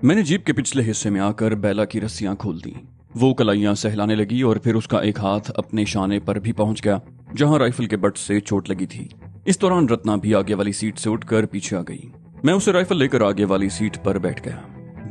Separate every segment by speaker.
Speaker 1: मैंने जीप के पिछले हिस्से में आकर बेला की रस्सियां खोल दी। वो कलाइयां सहलाने लगी और फिर उसका एक हाथ अपने शाने पर भी पहुंच गया जहां राइफल के बट से चोट लगी थी। इस दौरान रत्ना भी आगे वाली सीट से उठकर पीछे आ गई। मैं उसे राइफल लेकर आगे वाली सीट पर बैठ गया।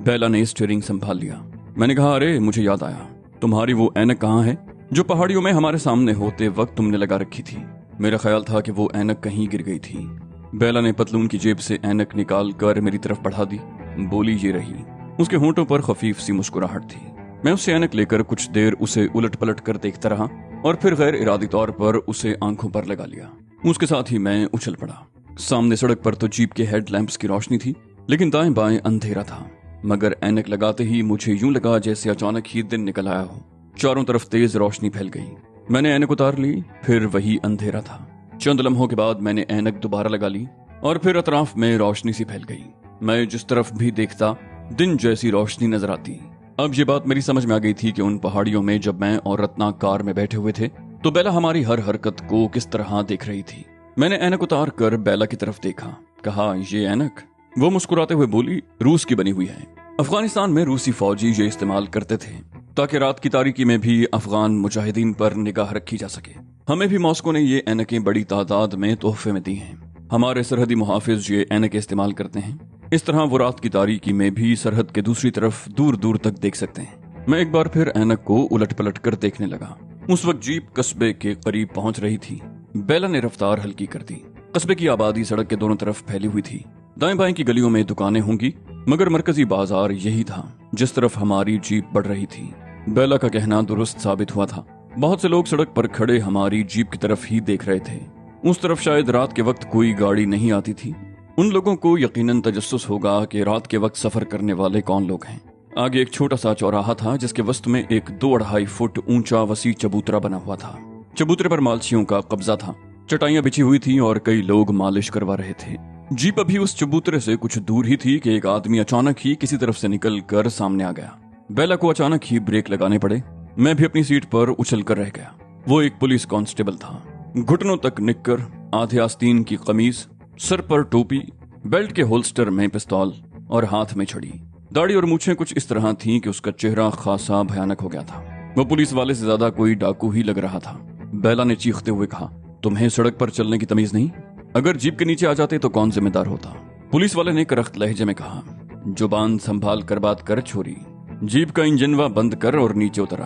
Speaker 1: बेला ने स्टीयरिंग संभाल लिया। मैंने कहा, अरे मुझे याद आया, तुम्हारी वो ऐनक कहाँ है जो पहाड़ियों में हमारे सामने होते वक्त तुमने लगा रखी थी? मेरा ख्याल था कि वो ऐनक कहीं गिर गई थी। बेला ने पतलून की जेब से ऐनक निकाल कर मेरी तरफ बढ़ा दी। बोली, ये रही। उसके होंठों पर खफीफ सी मुस्कुराहट थी। मैं उससे ऐनक लेकर कुछ देर उसे उलट पलट कर देखता रहा और फिर गैर इरादी तौर पर उसे आंखों पर लगा लिया। उसके साथ ही मैं उछल पड़ा। सामने सड़क पर तो जीप के हेडलैंप्स की रोशनी थी, लेकिन दाएं बाएं अंधेरा था। मगर ऐनक लगाते ही मुझे यूं लगा जैसे अचानक ही दिन निकल आया हो। चारों तरफ तेज रोशनी फैल गई। मैंने ऐनक उतार ली, फिर वही अंधेरा था। चंद लम्हों के बाद मैंने ऐनक दोबारा लगा ली और फिर अतराफ में रोशनी सी फैल गई। मैं जिस तरफ भी देखता दिन जैसी रोशनी नजर आती। अब ये बात मेरी समझ में आ गई थी कि उन पहाड़ियों में जब मैं और रत्ना कार में बैठे हुए थे तो बेला हमारी हर हरकत को किस तरह देख रही थी। मैंने ऐनक उतार कर बेला की तरफ देखा। कहा, ये ऐनक? वो मुस्कुराते हुए बोली, रूस की बनी हुई है। अफगानिस्तान में रूसी फौजी ये इस्तेमाल करते थे ताकि रात की तारीकी में भी अफगान मुजाहिदीन पर निगाह रखी जा सके। हमें भी मॉस्को ने ये ऐनकें बड़ी तादाद में तोहफे में दी हैं। हमारे सरहदी मुहाफिज ये ऐनकें इस्तेमाल करते हैं। इस तरह वो रात की तारीकी में भी सरहद के दूसरी तरफ दूर दूर तक देख सकते हैं। मैं एक बार फिर ऐनक को उलट पलट कर देखने लगा। उस वक्त जीप कस्बे के करीब पहुंच रही थी। बेला ने रफ्तार हल्की कर दी। कस्बे की आबादी सड़क के दोनों तरफ फैली हुई थी। दाएं बाएं की गलियों में दुकानें होंगी, मगर मरकजी बाजार यही था जिस तरफ हमारी जीप बढ़ रही थी। बेला का कहना दुरुस्त साबित हुआ था। बहुत से लोग सड़क पर खड़े हमारी जीप की तरफ ही देख रहे थे। उस तरफ शायद रात के वक्त कोई गाड़ी नहीं आती थी। उन लोगों को यकीनन तजस्सुस होगा कि रात के वक्त सफर करने वाले कौन लोग हैं। आगे एक छोटा सा चौराहा था जिसके वस्त में एक 2-2.5 फुट ऊंचा वसी चबूतरा बना हुआ था। चबूतरे पर मालचियों का कब्जा था। चटाइयां बिछी हुई थी और कई लोग मालिश करवा रहे थे। जीप अभी उस चबूतरे से कुछ दूर ही थी कि एक आदमी अचानक ही किसी तरफ से निकल कर सामने आ गया। बेला को अचानक ही ब्रेक लगाने पड़े। मैं भी अपनी सीट पर उछल कर रह गया। वो एक पुलिस कांस्टेबल था। घुटनों तक निक्कर, आधे आस्तीन की कमीज, सर पर टोपी, बेल्ट के होल्स्टर में पिस्तौल और हाथ में छड़ी। दाढ़ी और मूछें कुछ इस तरह थीं कि उसका चेहरा खासा भयानक हो गया था। वो पुलिस वाले से ज्यादा कोई डाकू ही लग रहा था। बेला ने चीखते हुए कहा, तुम्हें सड़क पर चलने की तमीज नहीं? अगर जीप के नीचे आ जाते तो कौन जिम्मेदार होता? पुलिस वाले ने करख्त लहजे में कहा, जुबान संभाल कर बात कर छोरी। जीप का इंजनवा बंद कर और नीचे उतरा।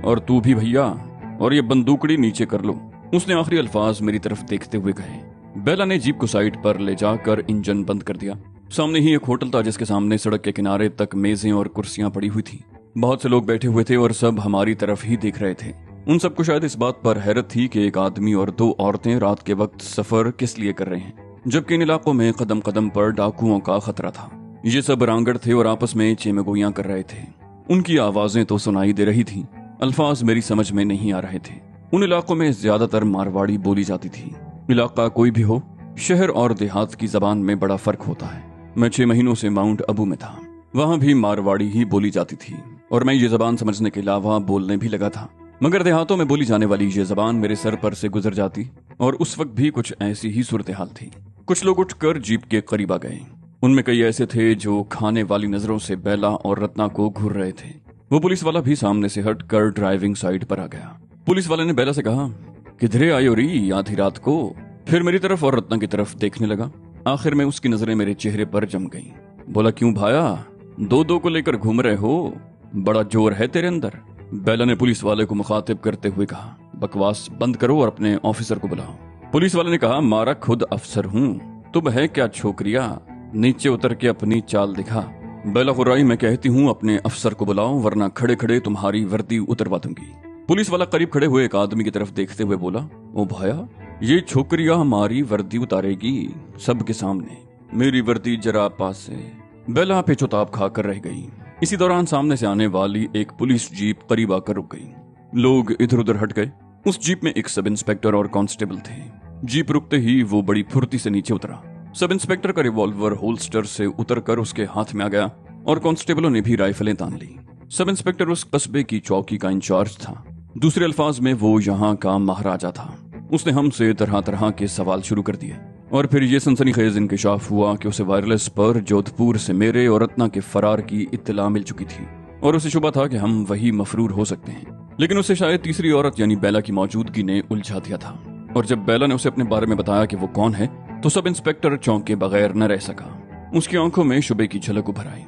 Speaker 1: और तू भी भैया, और ये बंदूकड़ी नीचे कर लो। उसने आखिरी अल्फाज मेरी तरफ देखते हुए कहे। बेला ने जीप को साइड पर ले जाकर इंजन बंद कर दिया। सामने ही एक होटल था जिसके सामने सड़क के किनारे तक मेजें और कुर्सियां पड़ी हुई थी। बहुत से लोग बैठे हुए थे और सब हमारी तरफ ही देख रहे थे। उन सबको शायद इस बात पर हैरत थी कि एक आदमी और 2 औरतें रात के वक्त सफर किस लिए कर रहे हैं, जबकि इन इलाकों में कदम कदम पर डाकुओं का खतरा था। ये सब रांगड़ थे और आपस में चेमगोइयां कर रहे थे। उनकी आवाजें तो सुनाई दे रही थी, अल्फाज मेरी समझ में नहीं आ रहे थे। उन इलाकों में ज्यादातर मारवाड़ी बोली जाती थी। इलाका कोई भी हो, शहर और देहात की जबान में बड़ा फर्क होता है। मैं 6 महीनों से माउंट अबू में था। वहां भी मारवाड़ी ही बोली जाती थी और मैं ये जबान समझने के अलावा बोलने भी लगा था। मगर देहातों में बोली जाने वाली ये जबान मेरे सर पर से गुजर जाती और उस वक्त भी कुछ ऐसी ही सूरत हाल थी। कुछ लोग उठकर जीप के करीब आ गए। उनमें कई ऐसे थे जो खाने वाली नजरों से बेला और रत्ना को घूर रहे थे। वो पुलिस वाला भी सामने से हटकर ड्राइविंग साइड पर आ गया। पुलिस वाले ने बेला से कहा, किधरे आई हो रही आधी रात को? फिर मेरी तरफ और रत्ना की तरफ देखने लगा। आखिर में उसकी नजरें मेरे चेहरे पर जम गईं। बोला, क्यों भाया, 2-2 को लेकर घूम रहे हो? बड़ा जोर है तेरे अंदर। बेला ने पुलिस वाले को मुखातिब करते हुए कहा, बकवास बंद करो और अपने ऑफिसर को बुलाओ। पुलिस वाले ने कहा, मारा खुद अफसर हूँ, तुम है क्या छोकरिया, नीचे उतर के अपनी चाल दिखा। बेला खुर्राई, मैं कहती हूँ अपने अफसर को बुलाओ वरना खड़े खड़े तुम्हारी वर्दी उतरवा दूंगी। पुलिस वाला करीब खड़े हुए एक आदमी की तरफ देखते हुए बोला, ओ भाया, ये छोकरिया हमारी वर्दी उतारेगी सबके सामने। मेरी वर्दी जरा पास से। बेला पेचोताप खाकर रह गई। इसी दौरान सामने से आने वाली एक पुलिस जीप करीब आकर रुक गई। लोग इधर उधर हट गए। उस जीप में एक सब इंस्पेक्टर और कांस्टेबल थे। जीप रुकते ही वो बड़ी फुर्ती से नीचे उतरा। सब इंस्पेक्टर का रिवॉल्वर होल्स्टर से उतरकर उसके हाथ में आ गया और कांस्टेबलों ने भी राइफलें तान ली। सब इंस्पेक्टर उस कस्बे की चौकी का इंचार्ज था। दूसरे अल्फाज में वो यहाँ का महाराजा था। उसने हमसे तरह तरह के सवाल शुरू कर दिए। और फिर ये सनसनीखेज इंकशाफ हुआ कि उसे वायरलेस पर जोधपुर से मेरे और रत्ना के फरार की इत्तला मिल चुकी थी और उसे शुबा था कि हम वही मफरूर हो सकते हैं। लेकिन उसे शायद तीसरी औरत यानी बेला की मौजूदगी ने उलझा दिया था। और जब बेला ने उसे अपने बारे में बताया कि वो कौन है तो सब इंस्पेक्टर चौंके बगैर न रह सका। उसकी आंखों में शुबे की झलक उभर आई।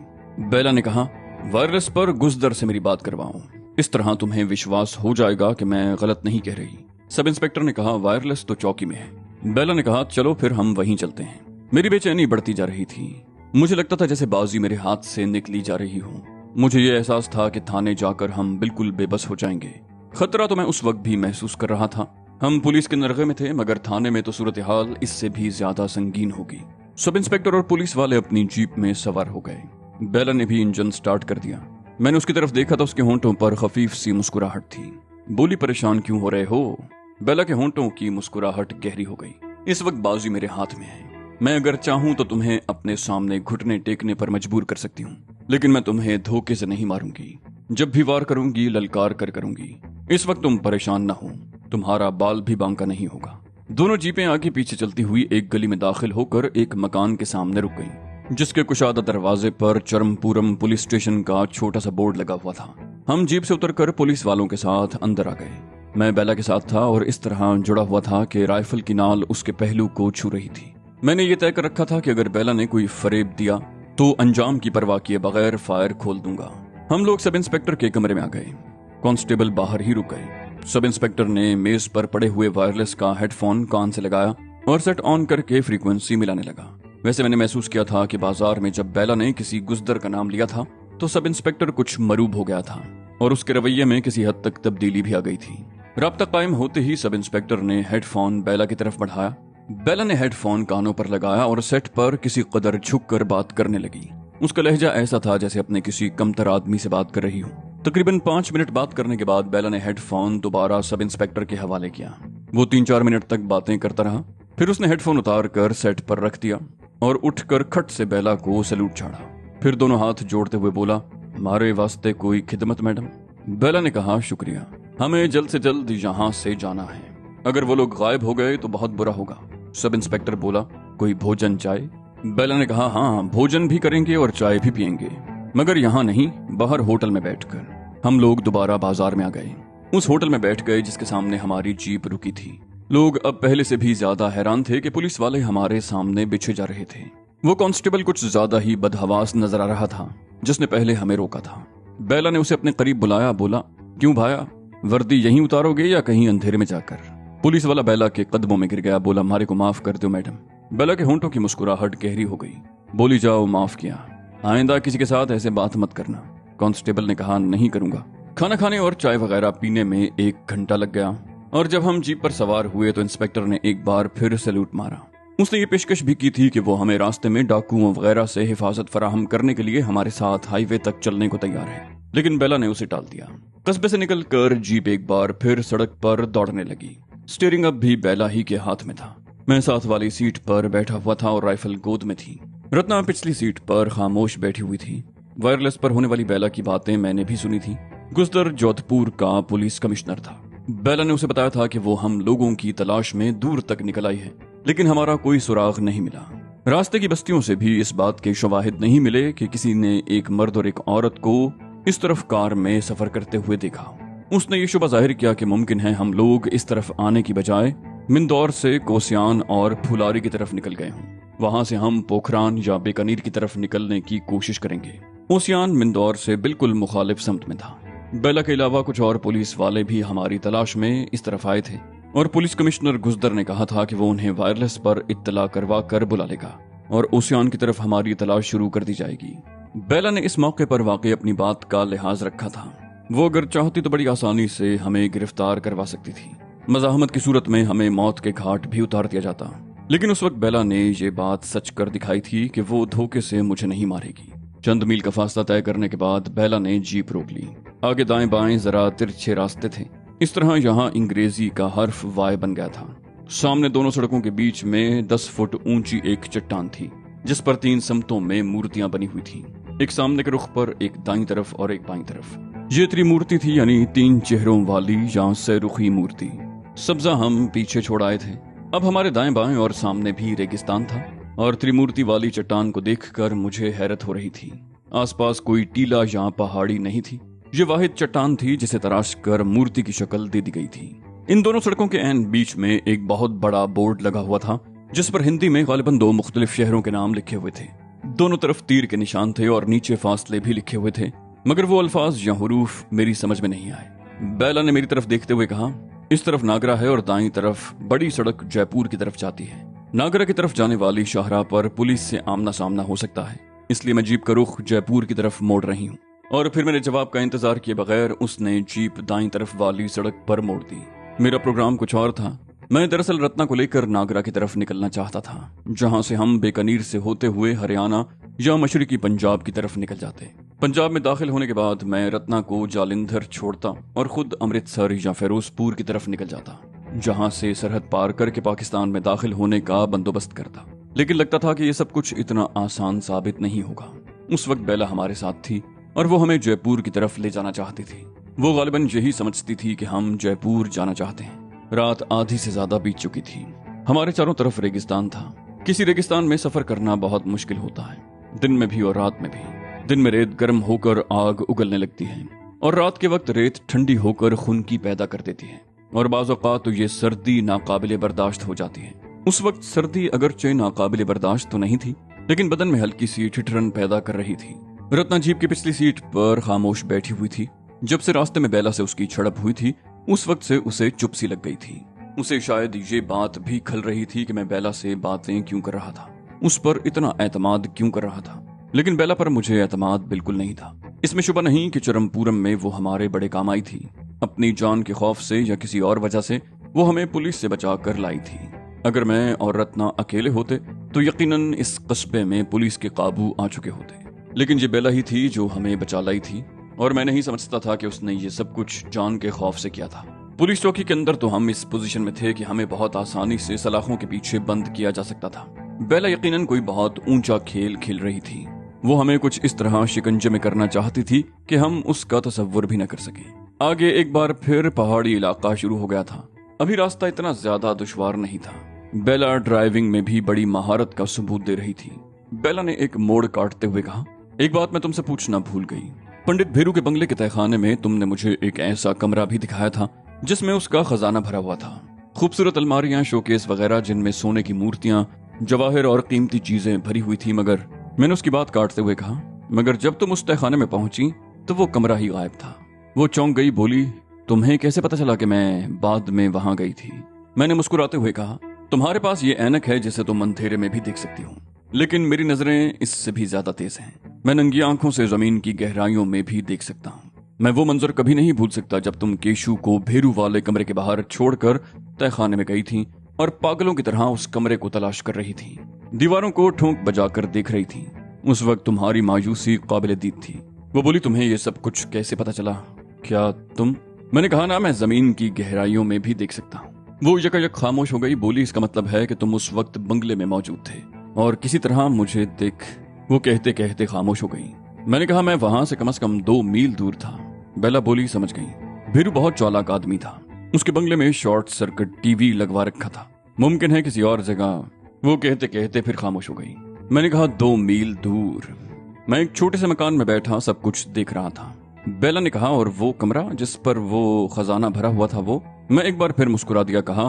Speaker 1: बेला ने कहा, वायरलेस पर गुजदर से मेरी बात करवाऊं, इस तरह तुम्हें विश्वास हो जाएगा कि मैं गलत नहीं कह रही। सब इंस्पेक्टर ने कहा, वायरलेस तो चौकी में है। बेला ने कहा, चलो फिर हम वहीं चलते हैं। मेरी बेचैनी बढ़ती जा रही थी। मुझे लगता था जैसे बाजी मेरे हाथ से निकली जा रही हो। मुझे ये एहसास था कि थाने जाकर हम बिल्कुल बेबस हो जाएंगे। खतरा तो मैं उस वक्त भी महसूस कर रहा था। हम पुलिस के नरगे में थे, मगर थाने में तो सूरत हाल इससे भी ज्यादा संगीन होगी। सब इंस्पेक्टर और पुलिस वाले अपनी जीप में सवार हो गए। बेला ने भी इंजन स्टार्ट कर दिया। मैंने उसकी तरफ देखा तो उसके होंठों पर खफीफ सी मुस्कुराहट थी। बोली, परेशान क्यों हो रहे हो? बेला के होंठों की मुस्कुराहट गहरी हो गई। इस वक्त बाजी मेरे हाथ में है। मैं अगर चाहूं तो तुम्हें अपने सामने घुटने टेकने पर मजबूर कर सकती हूँ, लेकिन मैं तुम्हें धोखे से नहीं मारूंगी। जब भी वार करूंगी ललकार कर करूंगी। इस वक्त तुम परेशान न हो, तुम्हारा बाल भी बांका नहीं होगा। दोनों जीपें आगे पीछे चलती हुई एक गली में दाखिल होकर एक मकान के सामने रुक गईं, जिसके कुशादा दरवाजे पर चरमपुरम पुलिस स्टेशन का छोटा सा बोर्ड लगा हुआ था। हम जीप से उतरकर पुलिस वालों के साथ अंदर आ गए। मैं बेला के साथ था और इस तरह जुड़ा हुआ था कि राइफल की नाल उसके पहलू को छू रही थी। मैंने ये तय कर रखा था कि अगर बेला ने कोई फरेब दिया तो अंजाम की परवाह किए बगैर फायर खोल दूंगा। हम लोग सब इंस्पेक्टर के कमरे में आ गए। कांस्टेबल बाहर ही रुक गए। सब इंस्पेक्टर ने मेज पर पड़े हुए वायरलेस का हेडफोन कान से लगाया और सेट ऑन करके फ्रीक्वेंसी मिलाने लगा। वैसे मैंने महसूस किया था कि बाजार में जब बेला ने किसी गुजदर का नाम लिया था तो सब इंस्पेक्टर कुछ मरूब हो गया था और उसके रवैये में किसी हद तक तब्दीली भी आ गई थी। राब्ता कायम होते ही सब इंस्पेक्टर ने हेडफोन बेला की तरफ बढ़ाया। बेला ने हेडफोन कानों पर लगाया और सेट पर किसी कदर झुककर बात करने लगी। उसका लहजा ऐसा था जैसे अपने किसी कमतर आदमी से बात कर रही हो। तकरीबन 5 मिनट बात करने के बाद बेला ने हेडफोन दोबारा सब इंस्पेक्टर के हवाले किया। वो 3-4 मिनट तक बातें करता रहा। फिर उसने हेडफोन उतार कर सेट पर रख दिया और उठकर खट से बेला को सैल्यूट झाड़ा। फिर दोनों हाथ जोड़ते हुए बोला, हमारे वास्ते कोई खिदमत मैडम? बेला ने कहा, शुक्रिया, हमें जल्द से जल्द यहाँ से जाना है। अगर वो लोग गायब हो गए तो बहुत बुरा होगा। सब इंस्पेक्टर बोला, कोई भोजन चाय? बेला ने कहा, हाँ, भोजन भी करेंगे और चाय भी पियेंगे, मगर यहाँ नहीं, बाहर होटल में बैठकर। हम लोग दोबारा बाजार में आ गए। उस होटल में बैठ गए जिसके सामने हमारी जीप रुकी थी। लोग अब पहले से भी ज्यादा हैरान थे कि पुलिस वाले हमारे सामने बिछे जा रहे थे। वो कांस्टेबल कुछ ज्यादा ही बदहवास नजर आ रहा था जिसने पहले हमें रोका था। बेला ने उसे अपने करीब बुलाया, बोला, क्यों भाया, वर्दी यहीं उतारोगे या कहीं अंधेरे में जाकर? पुलिस वाला बेला के कदमों में गिर गया, बोला, हमारे को माफ कर दो मैडम। बेला के होंठों की मुस्कुराहट गहरी हो गई। बोली, जाओ, माफ किया, आइंदा किसी के साथ ऐसे बात मत करना। कांस्टेबल ने कहा, नहीं करूंगा। खाना खाने और चाय वगैरह पीने में 1 घंटा लग गया और जब हम जीप पर सवार हुए तो इंस्पेक्टर ने एक बार फिर सैल्यूट मारा। उसने ये पेशकश भी की थी कि वो हमें रास्ते में डाकुओं वगैरह से हिफाजत फराहम करने के लिए हमारे साथ हाईवे तक चलने को तैयार है, लेकिन बेला ने उसे टाल दिया। कस्बे से निकलकर जीप एक बार फिर सड़क पर दौड़ने लगी। स्टीयरिंग अब भी बेला ही के हाथ में था। मैं साथ वाली सीट पर बैठा हुआ था और राइफल गोद में थी। रत्ना पिछली सीट पर खामोश बैठी हुई थी। वायरलेस पर होने वाली बेला की बातें मैंने भी सुनी थी। गुजदर जोधपुर का पुलिस कमिश्नर था। बेला ने उसे बताया था कि वो हम लोगों की तलाश में दूर तक निकल आई है, लेकिन हमारा कोई सुराग नहीं मिला। रास्ते की बस्तियों से भी इस बात के शवाहिद नहीं मिले कि किसी ने एक मर्द और एक औरत को इस तरफ कार में सफर करते हुए देखा। उसने ये शुबा जाहिर किया कि मुमकिन है हम लोग इस तरफ आने की बजाय मिंदौर से कोसियान और फुलारी की तरफ निकल गए हों। वहां से हम पोखरान या बीकानेर की तरफ निकलने की कोशिश करेंगे। कोसियान मिंदौर से बिल्कुल मुखालिफ समत में था। बेला के अलावा कुछ और पुलिस वाले भी हमारी तलाश में इस तरफ आए थे और पुलिस कमिश्नर गुजदर ने कहा था कि वो उन्हें वायरलेस पर इत्तला करवा कर बुला लेगा और ओसियान की तरफ हमारी तलाश शुरू कर दी जाएगी। बेला ने इस मौके पर वाकई अपनी बात का लिहाज रखा था। वो अगर चाहती तो बड़ी आसानी से हमें गिरफ्तार करवा सकती थी। मज़ाहमत की सूरत में हमें मौत के घाट भी उतार दिया जाता, लेकिन उस वक्त बेला ने ये बात सच कर दिखाई थी कि वो धोखे से मुझे नहीं मारेगी। चंद मील का फासला तय करने के बाद बेला ने जीप रोक ली। आगे दाएं बाएं जरा तिरछे रास्ते थे। इस तरह यहाँ अंग्रेजी का हर्फ वाय बन गया था। सामने दोनों सड़कों के बीच में 10 फुट ऊंची एक चट्टान थी जिस पर 3 समतों में मूर्तियां बनी हुई थी। एक सामने के रुख पर, एक दाईं तरफ और एक बाईं तरफ। ये त्रिमूर्ति थी, यानी 3 चेहरों वाली या सैरुखी मूर्ति। सब्जा हम पीछे छोड़ आए थे। अब हमारे दाएं बाएं और सामने भी रेगिस्तान था और त्रिमूर्ति वाली चट्टान को देखकर मुझे हैरत हो रही थी। आसपास कोई टीला या पहाड़ी नहीं थी। ये वाहिद चट्टान थी जिसे तराश कर मूर्ति की शक्ल दे दी गई थी। इन दोनों सड़कों के ऐन बीच में एक बहुत बड़ा बोर्ड लगा हुआ था जिस पर हिंदी में गालिबन 2 मुख्तलिफ शहरों के नाम लिखे हुए थे। दोनों तरफ तीर के निशान थे और नीचे फासले भी लिखे हुए थे, मगर वो अल्फाज या हुरूफ मेरी समझ में नहीं आए। बेला ने मेरी तरफ देखते हुए कहा, इस तरफ नागरा है और दाईं तरफ बड़ी सड़क जयपुर की तरफ जाती है। नागरा की तरफ जाने वाली शाहराह पर पुलिस से आमना सामना हो सकता है, इसलिए मैं जीप का रुख जयपुर की तरफ मोड़ रही हूँ। और फिर मेरे जवाब का इंतजार किए बगैर उसने जीप दाईं तरफ वाली सड़क पर मोड़ दी। मेरा प्रोग्राम कुछ और था। मैं दरअसल रत्ना को लेकर नागरा की तरफ निकलना चाहता था, जहां से हम बीकानेर से होते हुए हरियाणा या मशरकी पंजाब की तरफ निकल जाते। पंजाब में दाखिल होने के बाद मैं रत्ना को जालिंधर छोड़ता और खुद अमृतसर या फिरोजपुर की तरफ निकल जाता, जहां से सरहद पार करके पाकिस्तान में दाखिल होने का बंदोबस्त करता। लेकिन लगता था कि यह सब कुछ इतना आसान साबित नहीं होगा। उस वक्त बेला हमारे साथ थी और वो हमें जयपुर की तरफ ले जाना चाहती थी। वो गालिबन यही समझती थी कि हम जयपुर जाना चाहते हैं। रात आधी से ज्यादा बीत चुकी थी। हमारे चारों तरफ रेगिस्तान था। किसी रेगिस्तान में सफर करना बहुत मुश्किल होता है, दिन में भी और रात में भी। दिन में रेत गर्म होकर आग उगलने लगती है और रात के वक्त रेत ठंडी होकर खुनकी पैदा कर देती है और बाज़ औक़ात तो ये सर्दी नाकाबिले बर्दाश्त हो जाती है। उस वक्त सर्दी अगरचे नाकाबिले बर्दाश्त तो नहीं थी, लेकिन बदन में हल्की सी ठिठुरन पैदा कर रही थी। रत्ना जीप की पिछली सीट पर खामोश बैठी हुई थी। जब से रास्ते में बेला से उसकी झड़प हुई थी, उस वक्त से उसे चुप सी लग गई थी। उसे शायद ये बात भी खल रही थी कि मैं बेला से बातें क्यों कर रहा था, उस पर इतना एतमाद क्यों कर रहा था। लेकिन बेला पर मुझे एतमाद बिल्कुल नहीं था। इसमें शुबा नहीं कि चरमपूरम में वो हमारे बड़े काम आई थी। अपनी जान के खौफ से या किसी और वजह से वो हमें पुलिस से बचा कर लाई थी। अगर मैं और रत्ना अकेले होते तो यकीनन इस कस्बे में पुलिस के काबू आ चुके होते, लेकिन ये बेला ही थी जो हमें बचा लाई थी और मैं नहीं समझता था कि उसने ये सब कुछ जान के खौफ से किया था। पुलिस चौकी के अंदर तो हम इस पोजीशन में थे कि हमें बहुत आसानी से सलाखों के पीछे बंद किया जा सकता था। बेला यकीनन कोई बहुत ऊंचा खेल खेल रही थी। वो हमें कुछ इस तरह शिकंजे में करना चाहती थी कि हम उसका तसव्वुर भी न कर सके। आगे एक बार फिर पहाड़ी इलाका शुरू हो गया था। अभी रास्ता इतना ज्यादा दुश्वार नहीं था। बेला ड्राइविंग में भी बड़ी महारत का सबूत दे रही थी। बेला ने एक मोड़ काटते हुए कहा, एक बात मैं तुमसे पूछना भूल गई। पंडित भेरू के बंगले के तहखाने में तुमने मुझे एक ऐसा कमरा भी दिखाया था जिसमें उसका खजाना भरा हुआ था। खूबसूरत अलमारियां, शोकेस वगैरह जिनमें सोने की मूर्तियां, जवाहिर और कीमती चीजें भरी हुई थी। मगर मैंने उसकी बात काटते हुए कहा, मगर जब तुम उस तहखाने में पहुंची तो वो कमरा ही गायब था। वो चौंक गई, बोली, तुम्हें कैसे पता चला कि मैं बाद में वहां गई थी? मैंने मुस्कुराते हुए कहा, तुम्हारे पास ये ऐनक है जिसे तुम अंधेरे में भी देख सकती हो, लेकिन मेरी नजरें इससे भी ज्यादा तेज हैं। मैं नंगी आंखों से जमीन की गहराइयों में भी देख सकता हूँ। मैं वो मंजर कभी नहीं भूल सकता जब तुम केशु को भेरू वाले कमरे के बाहर छोड़कर तहखाने में गई थी और पागलों की तरह उस कमरे को तलाश कर रही थी, दीवारों को ठोंक बजाकर देख रही थी। उस वक्त तुम्हारी मायूसी काबिले दीद थी। वो बोली, तुम्हें ये सब कुछ कैसे पता चला? क्या तुम? मैंने कहा ना, मैं जमीन की गहराइयों में भी देख सकता हूँ। वो यकायक खामोश हो गई, बोली, इसका मतलब है कि तुम उस वक्त बंगले में मौजूद थे और किसी तरह मुझे देख। वो कहते कहते खामोश हो गई। मैंने कहा, मैं वहां से कम 2 मील दूर था। बेला बोली, समझ गई। भेरू बहुत चालाक आदमी था। उसके बंगले में शॉर्ट सर्किट टीवी लगवा रखा था। मुमकिन है किसी और जगह। वो कहते कहते फिर खामोश हो गई। मैंने कहा, 2 मील दूर। मैं एक छोटे से मकान में बैठा सब कुछ देख रहा था। बेला ने कहा, और वो कमरा जिस पर वो खजाना भरा हुआ था वो? मैं एक बार फिर मुस्कुरा दिया, कहा,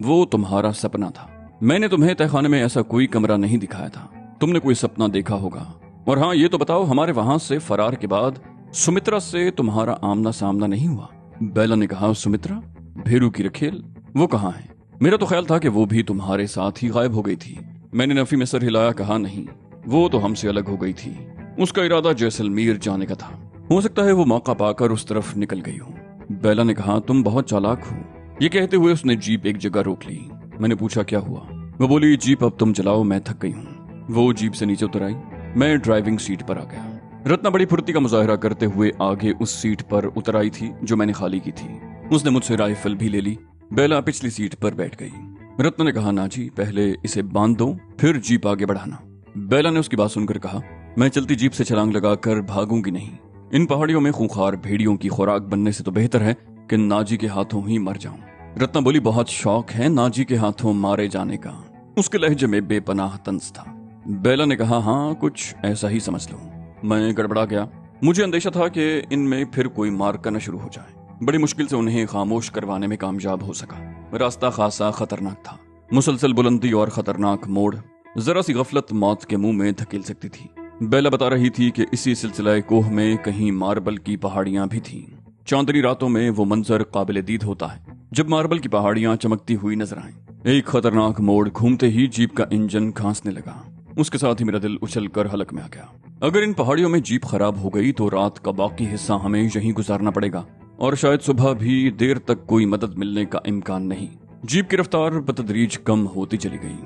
Speaker 1: वो तुम्हारा सपना था। मैंने तुम्हें तहखाने में ऐसा कोई कमरा नहीं दिखाया था। तुमने कोई सपना देखा होगा। और हाँ, ये तो बताओ, हमारे वहां से फरार के बाद सुमित्रा से तुम्हारा आमना सामना नहीं हुआ? बेला ने कहा, सुमित्रा? भेरू की रखेल? वो कहाँ है? मेरा तो ख्याल था कि वो भी तुम्हारे साथ ही गायब हो गई थी। मैंने नफी में सर हिलाया, कहा, नहीं, वो तो हमसे अलग हो गई थी। उसका इरादा जैसलमेर जाने का था। हो सकता है वो मौका पाकर उस तरफ निकल गई हो। बेला ने कहा, तुम बहुत चालाक हो। ये कहते हुए उसने जीप एक जगह रोक ली। मैंने पूछा, क्या हुआ? वो बोली, जीप अब तुम चलाओ, मैं थक गई हूँ। वो जीप से नीचे उतर आई। मैं ड्राइविंग सीट पर आ गया। रत्ना बड़ी फुर्ती का मुजाहरा करते हुए आगे उस सीट पर उतर आई थी जो मैंने खाली की थी। उसने मुझसे राइफल भी ले ली। बेला पिछली सीट पर बैठ गई। रत्ना ने कहा, ना जी, पहले इसे बांध दो, फिर जीप आगे बढ़ाना। बेला ने उसकी बात सुनकर कहा, मैं चलती जीप से छलांग लगाकर भागूंगी नहीं। इन पहाड़ियों में खूंखार भेड़ियों की खुराक बनने से तो बेहतर है कि नाजी के हाथों ही मर जाऊं। रत्ना बोली, बहुत शौक है नाजी के हाथों मारे जाने का। उसके लहजे में बेपनाह तंज था। बेला ने कहा, हाँ कुछ ऐसा ही समझ लो। मैं गड़बड़ा गया। मुझे अंदेशा था कि इनमें फिर कोई मारका न शुरू हो जाए। बड़ी मुश्किल से उन्हें खामोश करवाने में कामयाब हो सका। रास्ता खासा खतरनाक था। मुसलसल बुलंदी और खतरनाक मोड़, जरा सी गफलत मौत के मुंह में धकेल सकती थी। बेला बता रही थी कि इसी सिलसिला कोह में कहीं मार्बल की पहाड़ियां भी थीं। चांदनी रातों में वो मंजर काबिल दीद होता है जब मार्बल की पहाड़ियां चमकती हुई नजर आएं। एक खतरनाक मोड़ घूमते ही जीप का इंजन खांसने लगा। उसके साथ ही मेरा दिल उछलकर हलक में आ गया। अगर इन पहाड़ियों में जीप खराब हो गई तो रात का बाकी हिस्सा हमें यहीं गुजारना पड़ेगा और शायद सुबह भी देर तक कोई मदद मिलने का इम्कान नहीं। जीप की रफ्तार बतदरीज कम होती चली गई।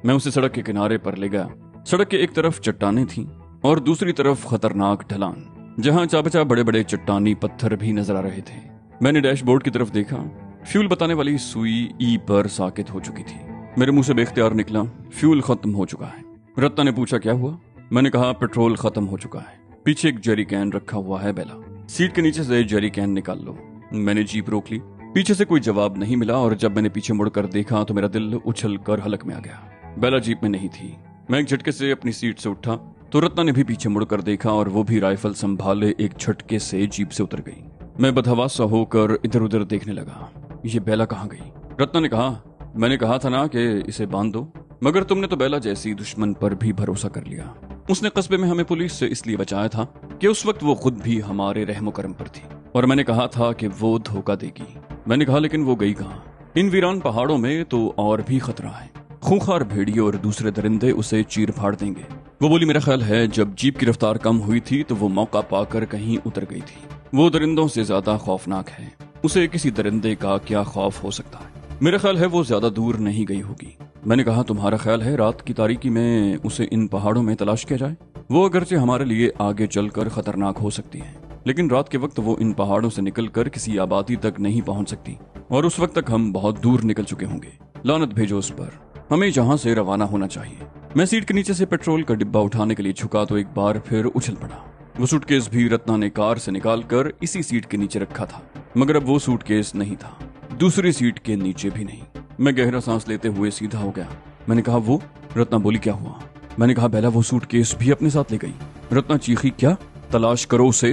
Speaker 1: मैं उसे सड़क के किनारे पर ले गया। सड़क के एक तरफ चट्टानें थीं और दूसरी तरफ खतरनाक ढलान, जहां चाबचा बड़े बड़े चट्टानी पत्थर भी नजर आ रहे थे। मैंने डैशबोर्ड की तरफ देखा। फ्यूल बताने वाली सुई ई पर साकित हो चुकी थी। मेरे मुंह से बेख्तियार निकला, फ्यूल खत्म हो चुका है। रत्ना ने पूछा, क्या हुआ? मैंने कहा, पेट्रोल खत्म हो चुका है। पीछे एक जेरी कैन रखा हुआ है बेला, सीट के नीचे से जेरी कैन निकाल लो। मैंने जीप रोक ली। पीछे से कोई जवाब नहीं मिला और जब मैंने पीछे मुड़कर देखा तो मेरा दिल उछल कर हलक में आ गया। बेला जीप में नहीं थी। मैं एक झटके से अपनी सीट से उठा तो रत्ना ने भी पीछे मुड़कर देखा और वो भी राइफल संभाले एक झटके से जीप से उतर गई। मैं बदहवासा होकर इधर उधर देखने लगा। ये बेला कहाँ गई? रत्ना ने कहा, मैंने कहा था ना कि इसे बांध दो, मगर तुमने तो बेला जैसी दुश्मन पर भी भरोसा कर लिया। उसने कस्बे में हमें पुलिस से इसलिए बचाया था कि उस वक्त वो खुद भी हमारे रहमो करम पर थी और मैंने कहा था कि वो धोखा देगी। मैंने कहा, लेकिन वो गई कहाँ? इन वीरान पहाड़ों में तो और भी खतरा है। खूंखार भेड़िए और दूसरे दरिंदे उसे चीर फाड़ देंगे। वो बोली, मेरा ख्याल है जब जीप की रफ्तार कम हुई थी तो वो मौका पाकर कहीं उतर गई थी। वो दरिंदों से ज्यादा खौफनाक है। उसे किसी दरिंदे का क्या खौफ हो सकता है? मेरा ख्याल है वो ज्यादा दूर नहीं गई होगी। मैंने कहा, तुम्हारा ख्याल है रात की तारीकी में उसे इन पहाड़ों में तलाश किया जाए? वो अगरचे हमारे लिए आगे चलकर खतरनाक हो सकती है, लेकिन रात के वक्त वो इन पहाड़ों से निकलकर किसी आबादी तक नहीं पहुंच सकती और उस वक्त तक हम बहुत दूर निकल चुके होंगे। लानत भेजो उस पर। हमें जहां से रवाना होना चाहिए। मैं सीट के नीचे से पेट्रोल का डिब्बा उठाने के लिए झुका तो एक बार फिर उछल पड़ा। वो सूटकेस भी रत्ना ने कार से निकालकर इसी सीट के नीचे रखा था, मगर अब वो सूटकेस नहीं था, दूसरी सीट के नीचे भी नहीं। मैं गहरा सांस लेते हुए सीधा हो गया। मैंने कहा, वो? रत्ना बोली, क्या हुआ? मैंने कहा, बेला वो सूटकेस भी अपने साथ ले गई। रत्ना चीखी, क्या? तलाश करो उसे,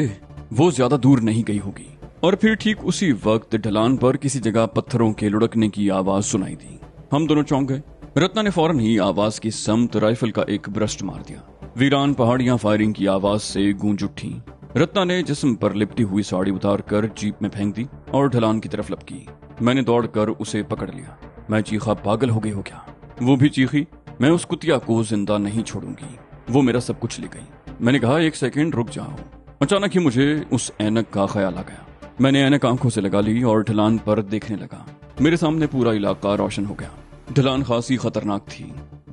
Speaker 1: वो ज्यादा दूर नहीं गई होगी। और फिर ठीक उसी वक्त ढलान पर किसी जगह पत्थरों के लुढ़कने की आवाज सुनाई दी। हम दोनों चौंक गए। रत्ना ने फौरन ही आवाज की समत राइफल का एक ब्रस्ट मार दिया। वीरान पहाड़ियां फायरिंग की आवाज से गूंज उठी। रत्ना ने जिस्म पर लिपटी हुई साड़ी उतारकर जीप में फेंक दी और ढलान की तरफ लपकी। मैंने दौड़कर उसे पकड़ लिया। मैं चीखा, पागल हो गई हो क्या? वो भी चीखी, मैं उस कुतिया को जिंदा नहीं छोड़ूंगी, वो मेरा सब कुछ ले गई। मैंने कहा, एक सेकंड रुक जाओ। अचानक ही मुझे उस ऐनक का ख्याल आ गया। मैंने ऐनक आंखों से लगा ली और ढलान पर देखने लगा। मेरे सामने पूरा इलाका रोशन हो गया। ढलान खासी खतरनाक थी।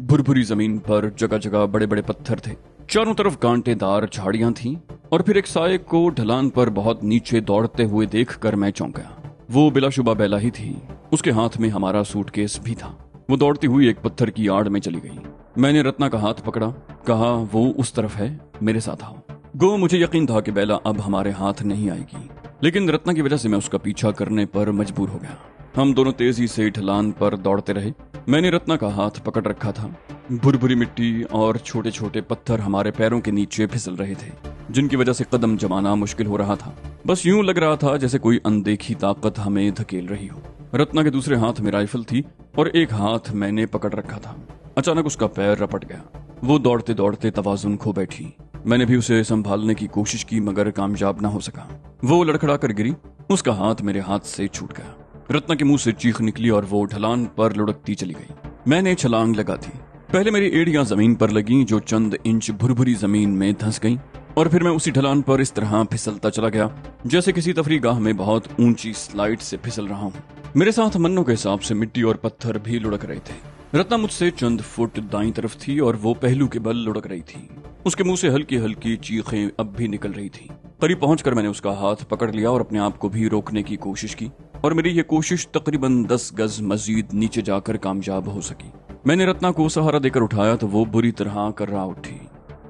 Speaker 1: भुरभुरी जमीन पर जगह जगह बड़े बड़े पत्थर थे। चारों तरफ कांटेदार झाड़ियां थीं और फिर एक साये को ढलान पर बहुत नीचे दौड़ते हुए देखकर मैं चौंक गया। वो बिलाशुबा बेला ही थी। उसके हाथ में हमारा सूटकेस भी था। वो दौड़ती हुई एक पत्थर की आड़ में चली गई। मैंने रत्ना का हाथ पकड़ा, कहा, वो उस तरफ है, मेरे साथ आओ। गो मुझे यकीन था कि बेला अब हमारे हाथ नहीं आएगी, लेकिन रत्ना की वजह से मैं उसका पीछा करने पर मजबूर हो गया। हम दोनों तेजी से ढलान पर दौड़ते रहे। मैंने रत्ना का हाथ पकड़ रखा था। भुरभुरी मिट्टी और छोटे छोटे पत्थर हमारे पैरों के नीचे फिसल रहे थे, जिनकी वजह से कदम जमाना मुश्किल हो रहा था। बस यूं लग रहा था जैसे कोई अनदेखी ताकत हमें धकेल रही हो। रत्ना के दूसरे हाथ में राइफल थी और एक हाथ मैंने पकड़ रखा था। अचानक उसका पैर रपट गया। वो दौड़ते दौड़ते तवाजुन खो बैठी। मैंने भी उसे संभालने की कोशिश की मगर कामयाब ना हो सका। वो लड़खड़ा कर गिरी। उसका हाथ मेरे हाथ से छूट गया। रत्ना के मुंह से चीख निकली और वो ढलान पर लुढ़कती चली गई। मैंने छलांग लगा दी। पहले मेरी एड़ियां जमीन पर लगी जो चंद इंच भुरभुरी जमीन में धंस गईं और फिर मैं उसी ढलान पर इस तरह फिसलता चला गया जैसे किसी तफरीगाह में बहुत ऊंची स्लाइड से फिसल रहा हूं। मेरे साथ मन्नों के हिसाब से मिट्टी और पत्थर भी लुढ़क रहे थे। रत्ना मुझसे चंद फुट दाईं तरफ थी और वो पहलू के बल लुढ़क रही थी। उसके मुंह से हल्की हल्की चीखें अब भी निकल रही थी। करीब पहुंचकर मैंने उसका हाथ पकड़ लिया और अपने आप को भी रोकने की कोशिश की और मेरी ये कोशिश तकरीबन 10 गज मजीद नीचे जाकर कामयाब हो सकी। मैंने रत्ना को सहारा देकर उठाया तो वो बुरी तरह कर्रा उठी।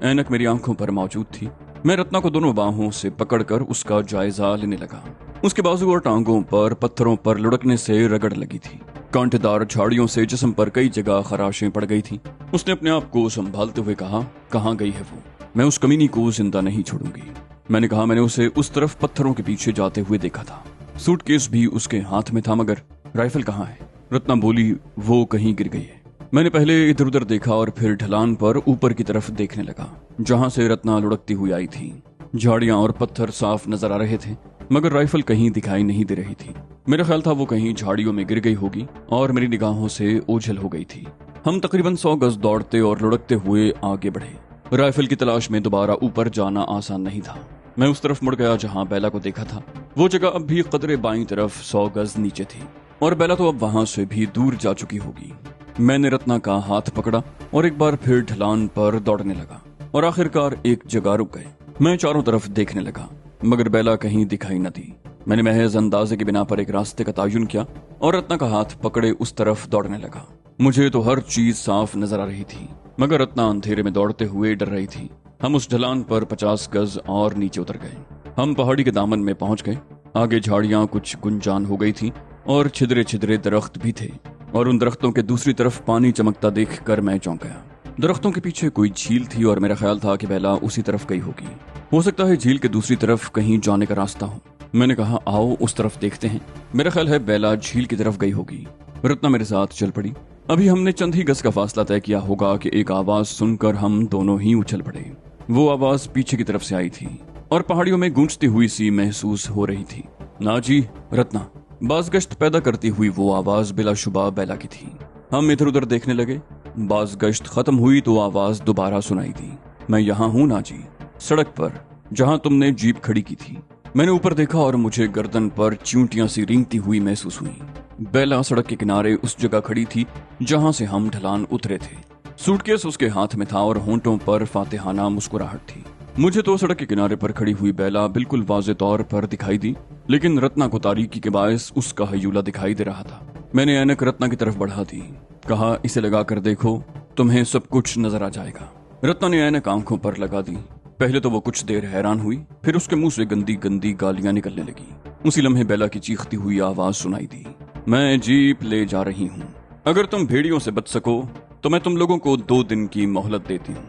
Speaker 1: ऐनक मेरी आंखों पर मौजूद थी। मैं रत्ना को दोनों बाहों से पकड़कर उसका जायजा लेने लगा। उसके बाजू और टांगों पर पत्थरों पर लुढ़कने से रगड़ लगी थी। कांटेदार झाड़ियों से जिस्म पर कई जगह खराशें पड़ गई थी। उसने अपने आप को संभालते हुए कहा, कहाँ गई है वो? मैं उस कमीनी को जिंदा नहीं छोड़ूंगी। मैंने कहा, मैंने उसे उस तरफ पत्थरों के पीछे जाते हुए देखा था। सूटकेस भी उसके हाथ में था, मगर राइफल कहाँ है? रत्ना बोली, वो कहीं गिर गई है। मैंने पहले इधर उधर देखा और फिर ढलान पर ऊपर की तरफ देखने लगा, जहां से रत्ना लुढ़कती हुई आई थी। झाड़ियां और पत्थर साफ नजर आ रहे थे, मगर राइफल कहीं दिखाई नहीं दे रही थी। मेरा ख्याल था वो कहीं झाड़ियों में गिर गई होगी और मेरी निगाहों से ओझल हो गई थी। हम तकरीबन 100 गज दौड़ते और लुढ़कते हुए आगे बढ़े। राइफल की तलाश में दोबारा ऊपर जाना आसान नहीं था। मैं उस तरफ मुड़ गया जहां बेला को देखा था। वो जगह अब भी कदरे बाईं तरफ 100 गज नीचे थी और बेला तो अब वहां से भी दूर जा चुकी होगी। मैंने रत्ना का हाथ पकड़ा और एक बार फिर ढलान पर दौड़ने लगा और आखिरकार एक जगह रुक गए। मैं चारों तरफ देखने लगा, मगर बेला कहीं दिखाई न दी। मैंने महज अंदाजे के बिना पर एक रास्ते का तयन किया और रत्ना का हाथ पकड़े उस तरफ दौड़ने लगा। मुझे तो हर चीज साफ नजर आ रही थी, मगर रत्ना अंधेरे में दौड़ते हुए डर रही थी। हम उस ढलान पर 50 गज और नीचे उतर गए। हम पहाड़ी के दामन में पहुंच गए। आगे झाड़ियां कुछ गुंजान हो गई थी और छिदरे छिदरे दरख्त भी थे, और उन दरख्तों के दूसरी तरफ पानी चमकता देखकर मैं चौंक गया। दरख्तों के पीछे कोई झील थी और मेरा ख्याल था कि बेला उसी तरफ गई होगी। हो सकता है झील के दूसरी तरफ कहीं जाने का रास्ता हो। मैंने कहा, आओ उस तरफ देखते हैं। मेरा ख्याल है बेला झील की तरफ गई होगी। रत्ना मेरे साथ चल पड़ी। अभी हमने चंद ही गज का फासला तय किया होगा कि एक आवाज सुनकर हम दोनों ही उछल पड़े। वो आवाज पीछे की तरफ से आई थी और पहाड़ियों में गूंजती हुई सी महसूस हो रही थी। ना जी, रत्ना। बाज़गश्त पैदा करती हुई वो आवाज बिलाशुबा बेला की थी। हम इधर उधर देखने लगे। बाज़गश्त खत्म हुई तो आवाज दोबारा सुनाई दी। मैं यहाँ हूँ ना जी, सड़क पर जहाँ तुमने जीप खड़ी की थी। मैंने ऊपर देखा और मुझे गर्दन पर चींटियां सी रेंगती हुई महसूस हुई। बेला सड़क के किनारे उस जगह खड़ी थी जहां से हम ढलान उतरे थे। सूटकेस उसके हाथ में था और होंठों पर फातिहाना मुस्कुराहट थी। मुझे तो सड़क के किनारे पर खड़ी हुई बेला बिल्कुल वाज़े तौर पर दिखाई दी, लेकिन रत्ना को तारीकी के बायस उसका हयूला दिखाई दे रहा था। मैंने ऐनक रत्ना की तरफ बढ़ा दी। कहा, इसे लगा कर देखो, तुम्हें सब कुछ नजर आ जाएगा। रत्ना ने ऐनक आंखों पर लगा दी। पहले तो वो कुछ देर हैरान हुई, फिर उसके मुंह से गंदी गंदी गालियां निकलने लगी। उसी लम्हे बेला की चीखती हुई आवाज सुनाई दी, मैं जीप ले जा रही हूँ। अगर तुम भेड़ियों से बच सको तो मैं तुम लोगों को 2 दिन की मोहलत देती हूँ।